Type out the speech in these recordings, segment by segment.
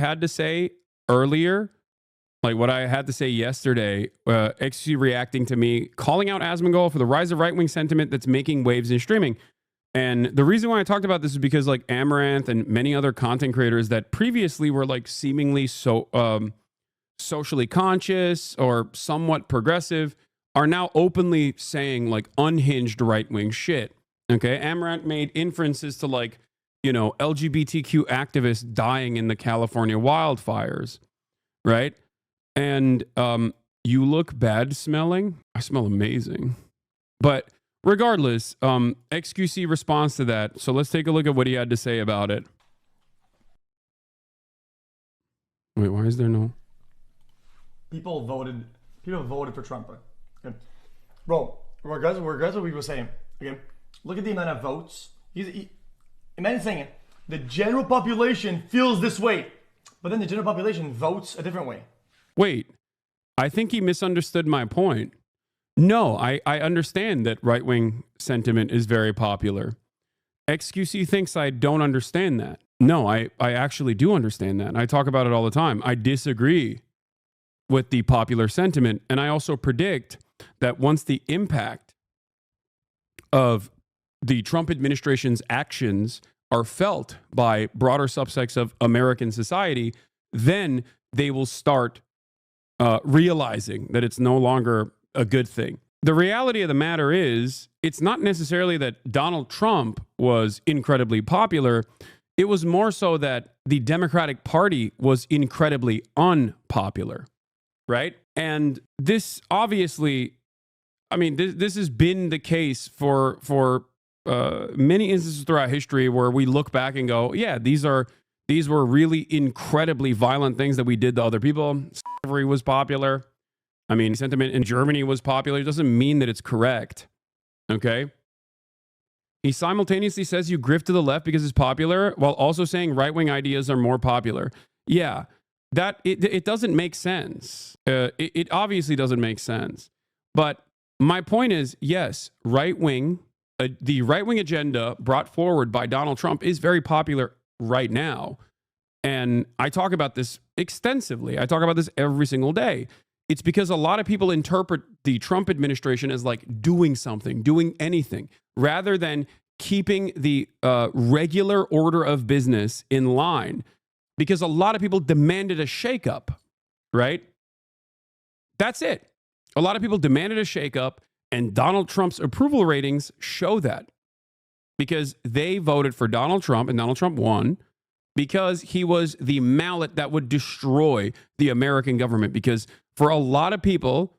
had to say earlier, like what I had to say yesterday, XQC reacting to me, calling out Asmongold for the rise of right-wing sentiment that's making waves in streaming. And the reason why I talked about this is because like Amaranth and many other content creators that previously were like seemingly socially conscious or somewhat progressive are now openly saying like unhinged right-wing shit. Okay, Amaranth made inferences to like, you know, LGBTQ activists dying in the California wildfires, right? And you look bad smelling. I smell amazing. But regardless, XQC responds to that. So let's take a look at what he had to say about it. Wait, why is there no? People voted for Trump. Okay. Bro, regardless what we were saying, okay, look at the amount of votes. Imagine saying it. The general population feels this way, but then the general population votes a different way. Wait, I think he misunderstood my point. No, I understand that right-wing sentiment is very popular. XQC thinks I don't understand that. No, I actually do understand that. I talk about it all the time. I disagree with the popular sentiment. And I also predict that once the impact of the Trump administration's actions are felt by broader subsects of American society, then they will start realizing that it's no longer a good thing. The reality of the matter is, it's not necessarily that Donald Trump was incredibly popular. It was more so that the Democratic Party was incredibly unpopular, right? And this obviously, I mean, this has been the case for many instances throughout history where we look back and go, yeah, these were really incredibly violent things that we did to other people. Slavery was popular. I mean, sentiment in Germany was popular. It doesn't mean that it's correct. Okay. He simultaneously says you grift to the left because it's popular while also saying right-wing ideas are more popular. Yeah, it doesn't make sense. It obviously doesn't make sense. But my point is, yes, the right-wing agenda brought forward by Donald Trump is very popular right now. And I talk about this extensively. I talk about this every single day. It's because a lot of people interpret the Trump administration as like doing something, doing anything, rather than keeping the regular order of business in line. Because a lot of people demanded a shakeup, right? That's it. A lot of people demanded a shakeup, and Donald Trump's approval ratings show that. Because they voted for Donald Trump, and Donald Trump won, because he was the mallet that would destroy the American government. Because for a lot of people,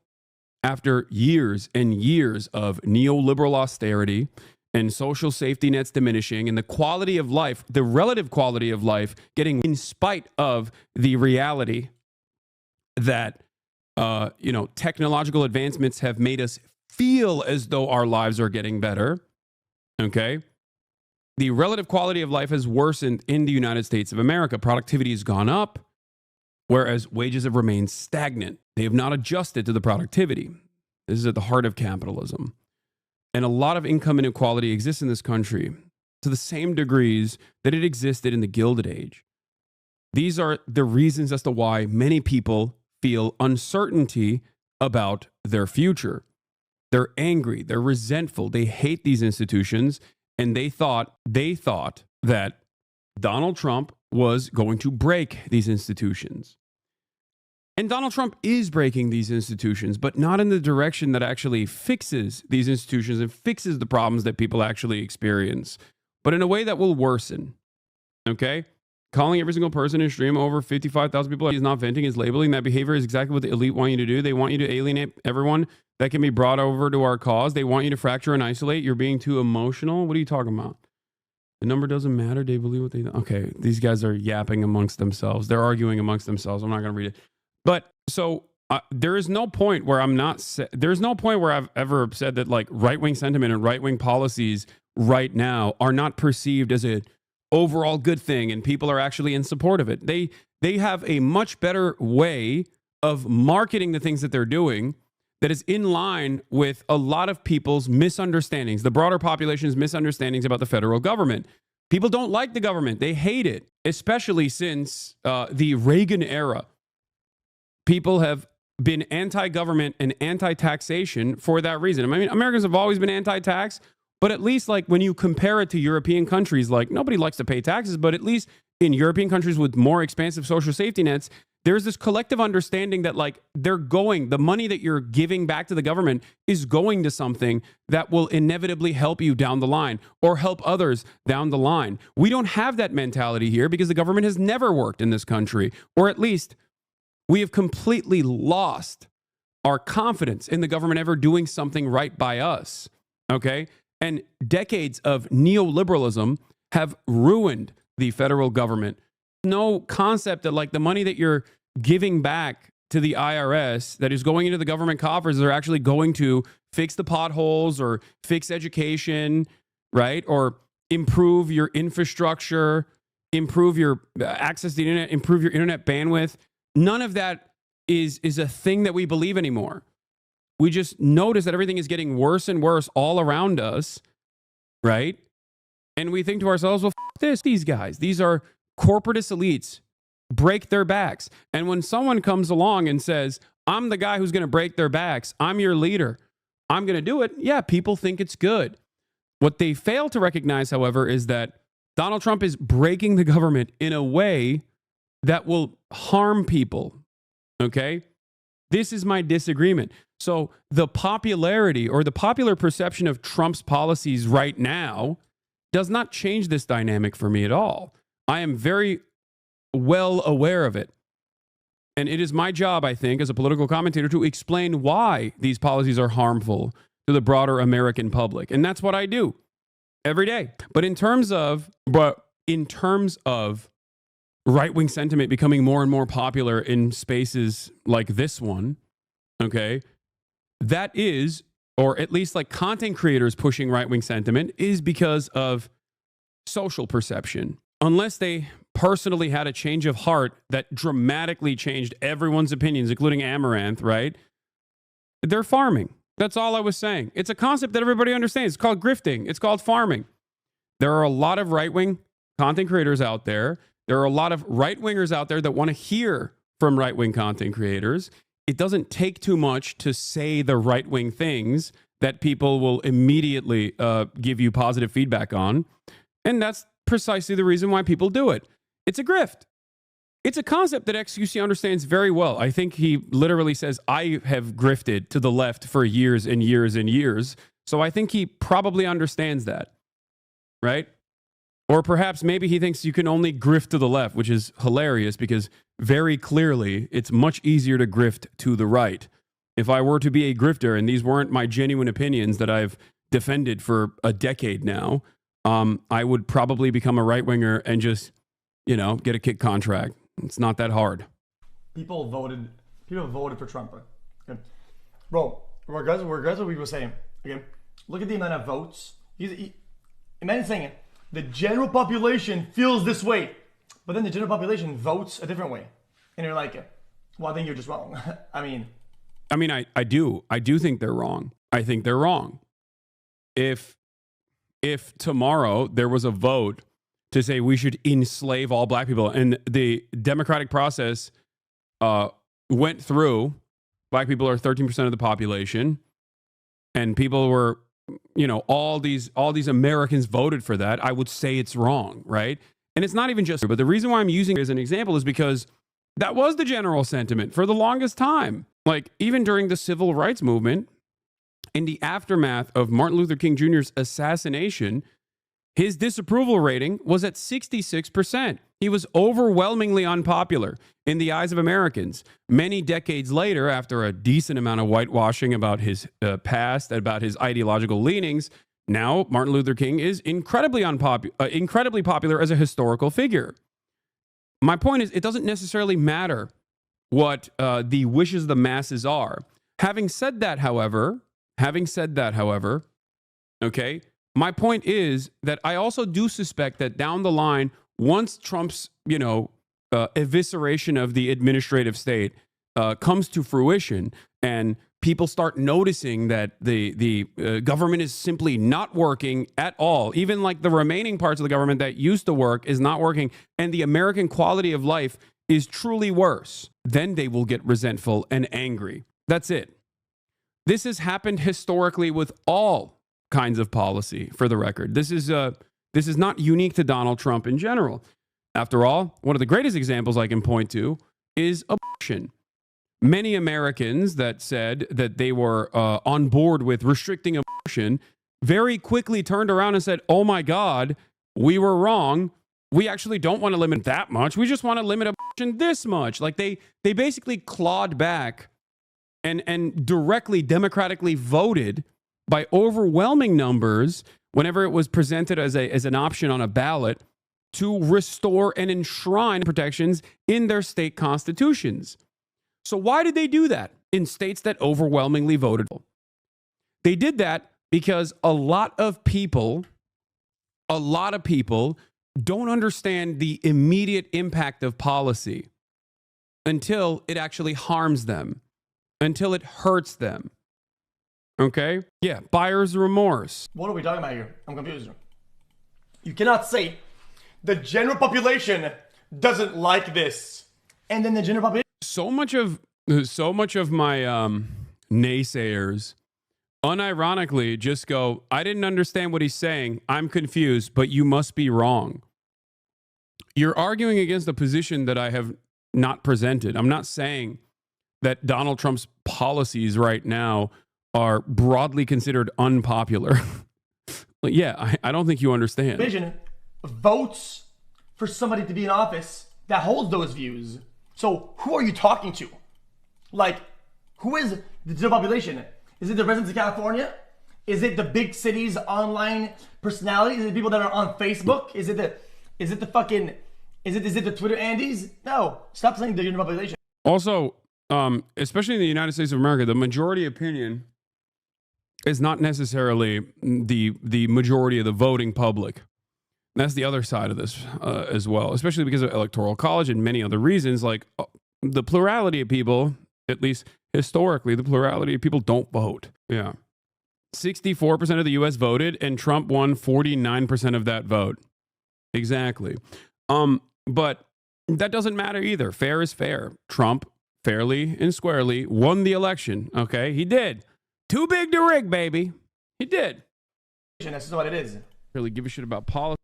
after years and years of neoliberal austerity and social safety nets diminishing and the quality of life, the relative quality of life getting in spite of the reality that, technological advancements have made us feel as though our lives are getting better, okay? The relative quality of life has worsened in the United States of America. Productivity has gone up, whereas wages have remained stagnant. They have not adjusted to the productivity. This is at the heart of capitalism. And a lot of income inequality exists in this country to the same degrees that it existed in the Gilded Age. These are the reasons as to why many people feel uncertainty about their future. They're angry, they're resentful, they hate these institutions, and they thought that Donald Trump was going to break these institutions. And Donald Trump is breaking these institutions, but not in the direction that actually fixes these institutions and fixes the problems that people actually experience, but in a way that will worsen. Okay? Calling every single person in stream over 55,000 people he's not venting is labeling. That behavior is exactly what the elite want you to do. They want you to alienate everyone that can be brought over to our cause. They want you to fracture and isolate. You're being too emotional. What are you talking about? The number doesn't matter. They believe what they... Okay, these guys are yapping amongst themselves. They're arguing amongst themselves. I'm not going to read it. But so there is no point where there's no point where I've ever said that like right-wing sentiment and right-wing policies right now are not perceived as a overall good thing and people are actually in support of it. They have a much better way of marketing the things that they're doing that is in line with a lot of people's misunderstandings, the broader population's misunderstandings about the federal government. People don't like the government. They hate it, especially since the Reagan era. People have been anti-government and anti-taxation for that reason. I mean, Americans have always been anti-tax, but at least like when you compare it to European countries, like nobody likes to pay taxes, but at least in European countries with more expansive social safety nets, there's this collective understanding that like the money that you're giving back to the government is going to something that will inevitably help you down the line or help others down the line. We don't have that mentality here because the government has never worked in this country, or at least we have completely lost our confidence in the government ever doing something right by us. Okay. And decades of neoliberalism have ruined the federal government. No concept that like the money that you're giving back to the IRS that is going into the government coffers are actually going to fix the potholes or fix education, right? Or improve your infrastructure, improve your access to the internet, improve your internet bandwidth. None of that is a thing that we believe anymore. We just notice that everything is getting worse and worse all around us, right? And we think to ourselves, well, these guys. These are corporatist elites. Break their backs. And when someone comes along and says, I'm the guy who's going to break their backs, I'm your leader, I'm going to do it, yeah, people think it's good. What they fail to recognize, however, is that Donald Trump is breaking the government in a way that will harm people. Okay? This is my disagreement. So the popularity or the popular perception of Trump's policies right now does not change this dynamic for me at all. I am very well aware of it. And it is my job, I think, as a political commentator to explain why these policies are harmful to the broader American public. And that's what I do every day. But in terms of right-wing sentiment becoming more and more popular in spaces like this one, okay, that is, or at least like content creators pushing right-wing sentiment, is because of social perception. Unless they personally had a change of heart that dramatically changed everyone's opinions, including Amaranth, right? They're farming. That's all I was saying. It's a concept that everybody understands. It's called grifting. It's called farming. There are a lot of right-wing content creators out there. There are a lot of right-wingers out there that want to hear from right-wing content creators. It doesn't take too much to say the right-wing things that people will immediately give you positive feedback on. And that's precisely the reason why people do it. It's a grift. It's a concept that XQC understands very well. I think he literally says, I have grifted to the left for years and years and years. So I think he probably understands that, right? Or perhaps maybe he thinks you can only grift to the left, which is hilarious because very clearly it's much easier to grift to the right. If I were to be a grifter and these weren't my genuine opinions that I've defended for a decade now, I would probably become a right-winger and just, get a kick contract. It's not that hard. People voted for Trump. Okay. Bro, regardless of what we were saying, okay, look at the amount of votes. Imagine saying it. The general population feels this way, but then the general population votes a different way. And you're like, well, I think you're just wrong. I mean, I do think they're wrong. I think they're wrong. If tomorrow there was a vote to say we should enslave all black people and the democratic process went through, black people are 13% of the population, and people were, all these Americans voted for that, I would say it's wrong, right? And it's not even just, but the reason why I'm using it as an example is because that was the general sentiment for the longest time. Like even during the civil rights movement, in the aftermath of Martin Luther King Jr.'s assassination, his disapproval rating was at 66%. He was overwhelmingly unpopular in the eyes of Americans. Many decades later, after a decent amount of whitewashing about his past, about his ideological leanings, now Martin Luther King is incredibly popular as a historical figure. My point is, it doesn't necessarily matter what the wishes of the masses are. Having said that, however, okay, my point is that I also do suspect that down the line, once Trump's, evisceration of the administrative state comes to fruition and people start noticing that the government is simply not working at all. Even like the remaining parts of the government that used to work is not working, and the American quality of life is truly worse. Then they will get resentful and angry. That's it. This has happened historically with all kinds of policy, for the record. This is not unique to Donald Trump in general. After all, one of the greatest examples I can point to is abortion. Many Americans that said that they were on board with restricting abortion very quickly turned around and said, oh my God, we were wrong. We actually don't want to limit that much. We just want to limit abortion this much. Like they basically clawed back and directly democratically voted by overwhelming numbers whenever it was presented as an option on a ballot to restore and enshrine protections in their state constitutions. So why did they do that in states that overwhelmingly voted? They did that because a lot of people don't understand the immediate impact of policy until it actually harms them, until it hurts them. Okay? Yeah, buyer's remorse. What are we talking about here? I'm confused. You cannot say the general population doesn't like this, and then the general population. So much of my naysayers unironically just go, I didn't understand what he's saying. I'm confused, but you must be wrong. You're arguing against a position that I have not presented. I'm not saying that Donald Trump's policies right now are broadly considered unpopular. Yeah, I don't think you understand. Vision votes for somebody to be in office that holds those views. So who are you talking to? Like, who is the general population? Is it the residents of California? Is it the big cities' online personalities? Is it people that are on Facebook? Is it the Twitter Andes? No, stop saying the general population. Also, especially in the United States of America, the majority opinion is not necessarily the majority of the voting public. That's the other side of this as well, especially because of Electoral College and many other reasons. Like the plurality of people, at least historically, the plurality of people don't vote. Yeah. 64% of the U.S. voted, and Trump won 49% of that vote. Exactly. But that doesn't matter either. Fair is fair. Trump fairly and squarely won the election. Okay, he did. Too big to rig, baby. He did. That's what it is. Really give a shit about politics.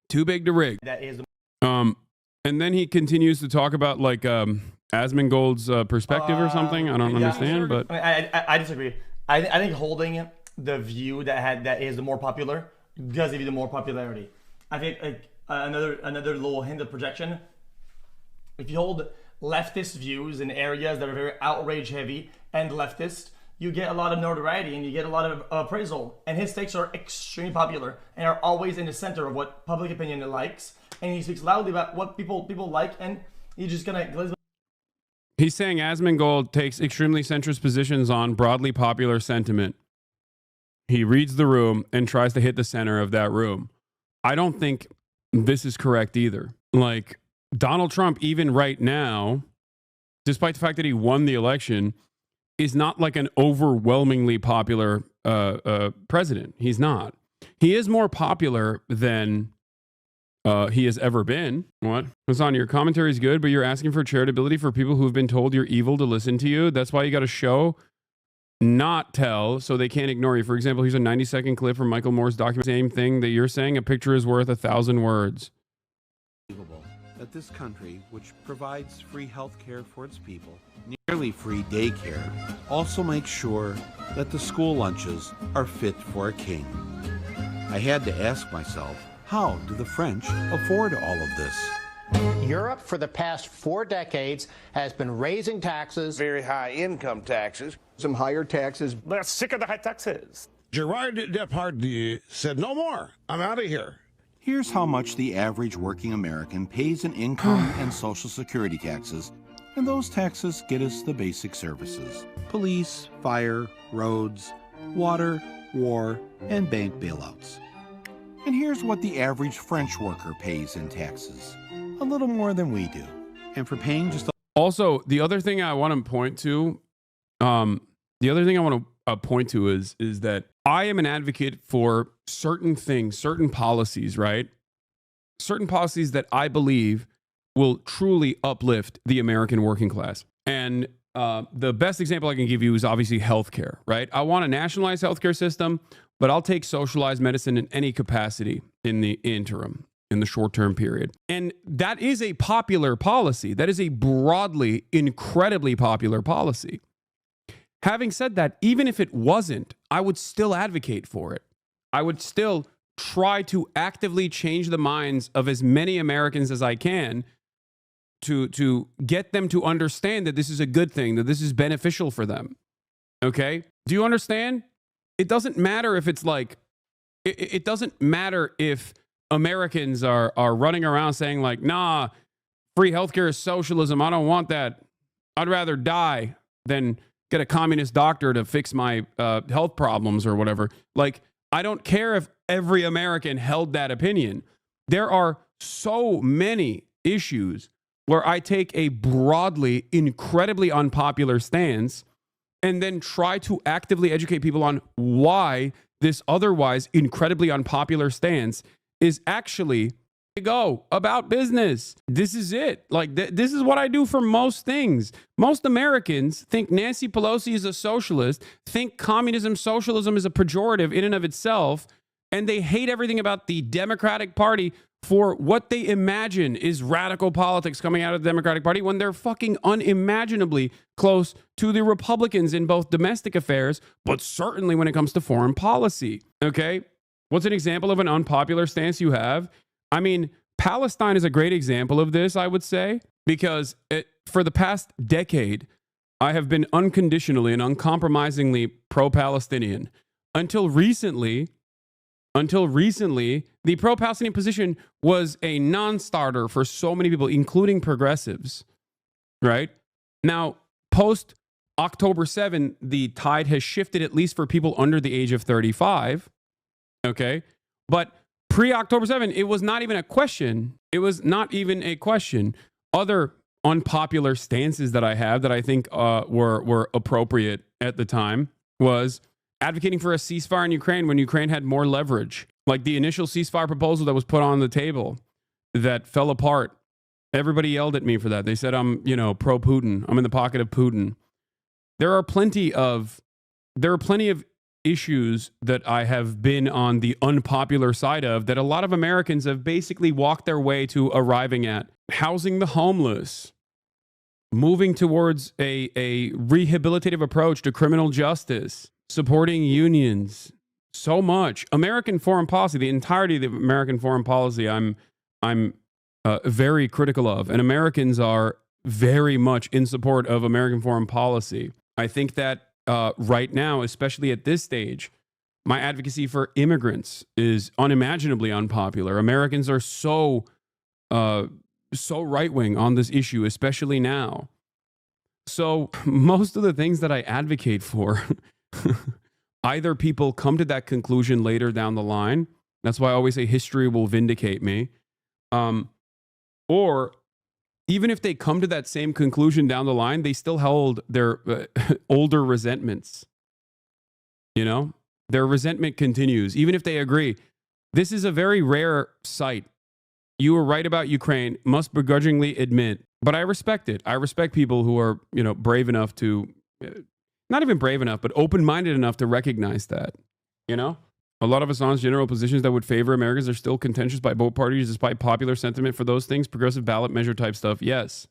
Too big to rig. That is. And then he continues to talk about like Asmongold's perspective or something. I don't understand, but I disagree. I think holding the view that is the more popular does give you the more popularity. I think another little hint of projection. If you hold leftist views in areas that are very outrage heavy and leftist, you get a lot of notoriety and you get a lot of appraisal. And his takes are extremely popular and are always in the center of what public opinion likes. And he speaks loudly about what people like, and he's just gonna. He's saying Asmongold takes extremely centrist positions on broadly popular sentiment. He reads the room and tries to hit the center of that room. I don't think this is correct either. Like Donald Trump, even right now, despite the fact that he won the election, is not like an overwhelmingly popular president. He's not. He is more popular than he has ever been. What? Hasan, your commentary is good, but you're asking for charitability for people who've been told you're evil to listen to you. That's why you got to show, not tell, so they can't ignore you. For example, here's a 90-second clip from Michael Moore's document. Same thing that you're saying. A picture is worth 1,000 words. That this country, which provides free health care for its people, nearly free daycare, also makes sure that the school lunches are fit for a king. I had to ask myself, how do the French afford all of this? Europe, for the past 4 decades, has been raising taxes. Very high income taxes. Some higher taxes. They're sick of the high taxes. Gerard Depardieu said, no more. I'm out of here. Here's how much the average working American pays in income and Social Security taxes, and those taxes get us the basic services: police, fire, roads, water, war, and bank bailouts. And here's what the average French worker pays in taxes: a little more than we do. And for paying just Also, the other thing I want to point to, The other thing I want to point to is that I am an advocate for certain things, certain policies, right? Certain policies that I believe will truly uplift the American working class. And the best example I can give you is obviously healthcare, right? I want a nationalized healthcare system, but I'll take socialized medicine in any capacity in the interim, in the short-term period. And that is a popular policy. That is a broadly, incredibly popular policy. Having said that, even if it wasn't, I would still advocate for it. I would still try to actively change the minds of as many Americans as I can to get them to understand that this is a good thing, that this is beneficial for them. Okay? Do you understand? It doesn't matter if it's like, it doesn't matter if Americans are running around saying like, nah, free healthcare is socialism. I don't want that. I'd rather die than get a communist doctor to fix my health problems or whatever. Like, I don't care if every American held that opinion. There are so many issues where I take a broadly, incredibly unpopular stance and then try to actively educate people on why this otherwise incredibly unpopular stance is actually go about business. This is it. Like, this is what I do for most things. Most Americans think Nancy Pelosi is a socialist, think communism, socialism is a pejorative in and of itself, and they hate everything about the Democratic Party for what they imagine is radical politics coming out of the Democratic Party when they're fucking unimaginably close to the Republicans in both domestic affairs, but certainly when it comes to foreign policy. Okay? What's an example of an unpopular stance you have? I mean, Palestine is a great example of this, I would say, because for the past decade, I have been unconditionally and uncompromisingly pro-Palestinian. Until recently, the pro-Palestinian position was a non-starter for so many people, including progressives, right? Now, post-October 7, the tide has shifted, at least for people under the age of 35, okay? But pre-October 7, it was not even a question. It was not even a question. Other unpopular stances that I have that I think were appropriate at the time was advocating for a ceasefire in Ukraine when Ukraine had more leverage. Like the initial ceasefire proposal that was put on the table that fell apart. Everybody yelled at me for that. They said I'm, pro-Putin. I'm in the pocket of Putin. There are plenty of issues that I have been on the unpopular side of that a lot of Americans have basically walked their way to arriving at. Housing the homeless, moving towards a rehabilitative approach to criminal justice, supporting unions, so much. American foreign policy, the entirety of the American foreign policy, I'm very critical of, and Americans are very much in support of American foreign policy. I think that right now, especially at this stage, my advocacy for immigrants is unimaginably unpopular. Americans are so right-wing on this issue, especially now. So most of the things that I advocate for, either people come to that conclusion later down the line. That's why I always say history will vindicate me. Or even if they come to that same conclusion down the line, they still held their older resentments. Their resentment continues, even if they agree. This is a very rare sight. You were right about Ukraine, must begrudgingly admit, but I respect it. I respect people who are, brave enough to, not even brave enough, but open-minded enough to recognize that, A lot of Hassan's general positions that would favor Americans are still contentious by both parties despite popular sentiment for those things, progressive ballot measure type stuff. Yes.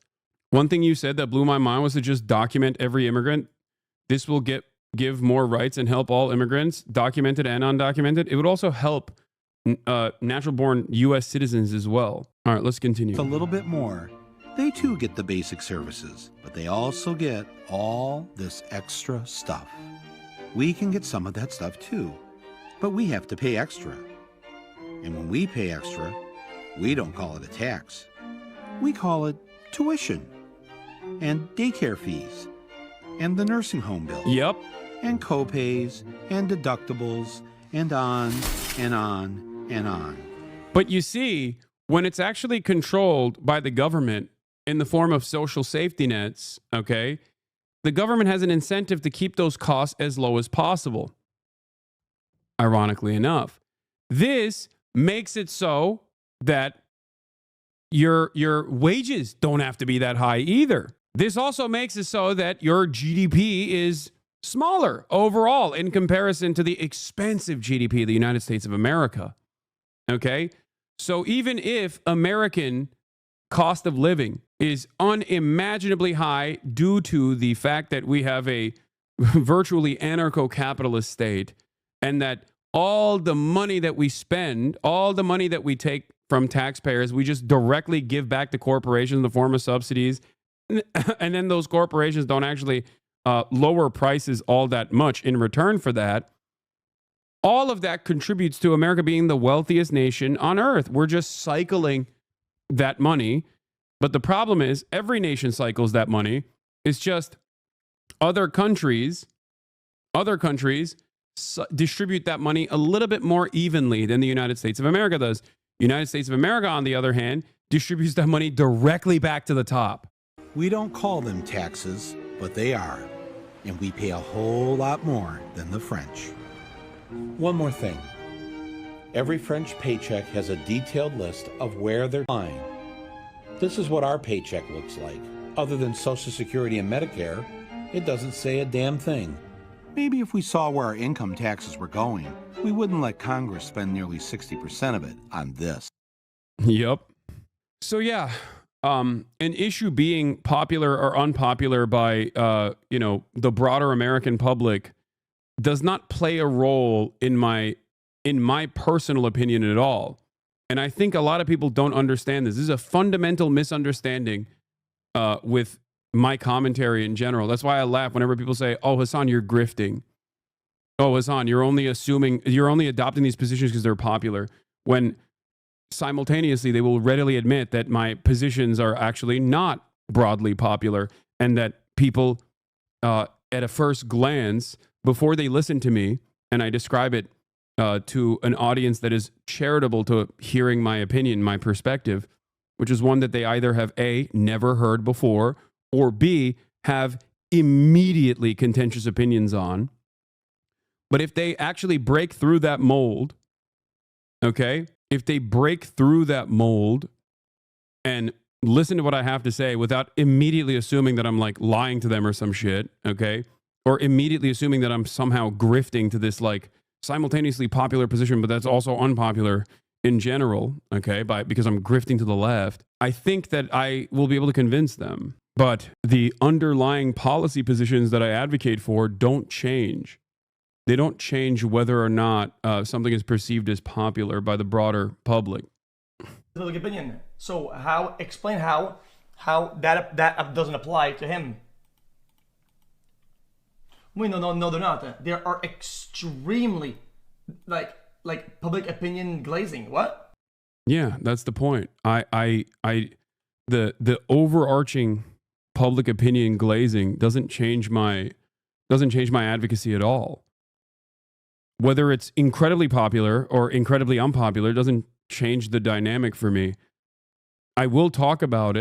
One thing you said that blew my mind was to just document every immigrant. This will give more rights and help all immigrants, documented and undocumented. It would also help natural-born U.S. citizens as well. All right, let's continue. A little bit more. They too get the basic services, but they also get all this extra stuff. We can get some of that stuff too. But we have to pay extra. And when we pay extra, we don't call it a tax. We call it tuition and daycare fees and the nursing home bill. Yep. And co-pays and deductibles and on and on and on. But you see, when it's actually controlled by the government in the form of social safety nets, okay, the government has an incentive to keep those costs as low as possible. Ironically enough, this makes it so that your wages don't have to be that high either. This also makes it so that your GDP is smaller overall in comparison to the expensive GDP of the United States of America. Okay? So even if American cost of living is unimaginably high due to the fact that we have a virtually anarcho-capitalist state, and that all the money that we spend, all the money that we take from taxpayers, we just directly give back to corporations in the form of subsidies, and then those corporations don't actually lower prices all that much in return for that. All of that contributes to America being the wealthiest nation on earth. We're just cycling that money. But the problem is every nation cycles that money. It's just other countries distribute that money a little bit more evenly than the United States of America does. United States of America, on the other hand, distributes that money directly back to the top. We don't call them taxes, but they are. And we pay a whole lot more than the French. One more thing. Every French paycheck has a detailed list of where they're buying. This is what our paycheck looks like. Other than Social Security and Medicare, it doesn't say a damn thing. Maybe if we saw where our income taxes were going, we wouldn't let Congress spend nearly 60% of it on this. Yep. So yeah, an issue being popular or unpopular by the broader American public does not play a role in my personal opinion at all. And I think a lot of people don't understand this. This is a fundamental misunderstanding with my commentary in general. That's why I laugh whenever people say, "Oh, Hasan, you're grifting. Oh, Hasan, you're only adopting these positions because they're popular." When simultaneously they will readily admit that my positions are actually not broadly popular, and that people at a first glance, before they listen to me and I describe it to an audience that is charitable to hearing my opinion, my perspective, which is one that they either have A, never heard before, or B, have immediately contentious opinions on. But if they actually break through that mold, okay, if they break through that mold and listen to what I have to say without immediately assuming that I'm like lying to them or some shit, okay, or immediately assuming that I'm somehow grifting to this like simultaneously popular position, but that's also unpopular in general, okay, because I'm grifting to the left, I think that I will be able to convince them. But the underlying policy positions that I advocate for don't change. They don't change whether or not something is perceived as popular by the broader public. Public opinion. So explain how that doesn't apply to him. Wait, no, they're not. They are extremely like public opinion glazing. What? Yeah, that's the point. The overarching public opinion glazing doesn't change my advocacy at all. Whether it's incredibly popular or incredibly unpopular doesn't change the dynamic for me. I will talk about it.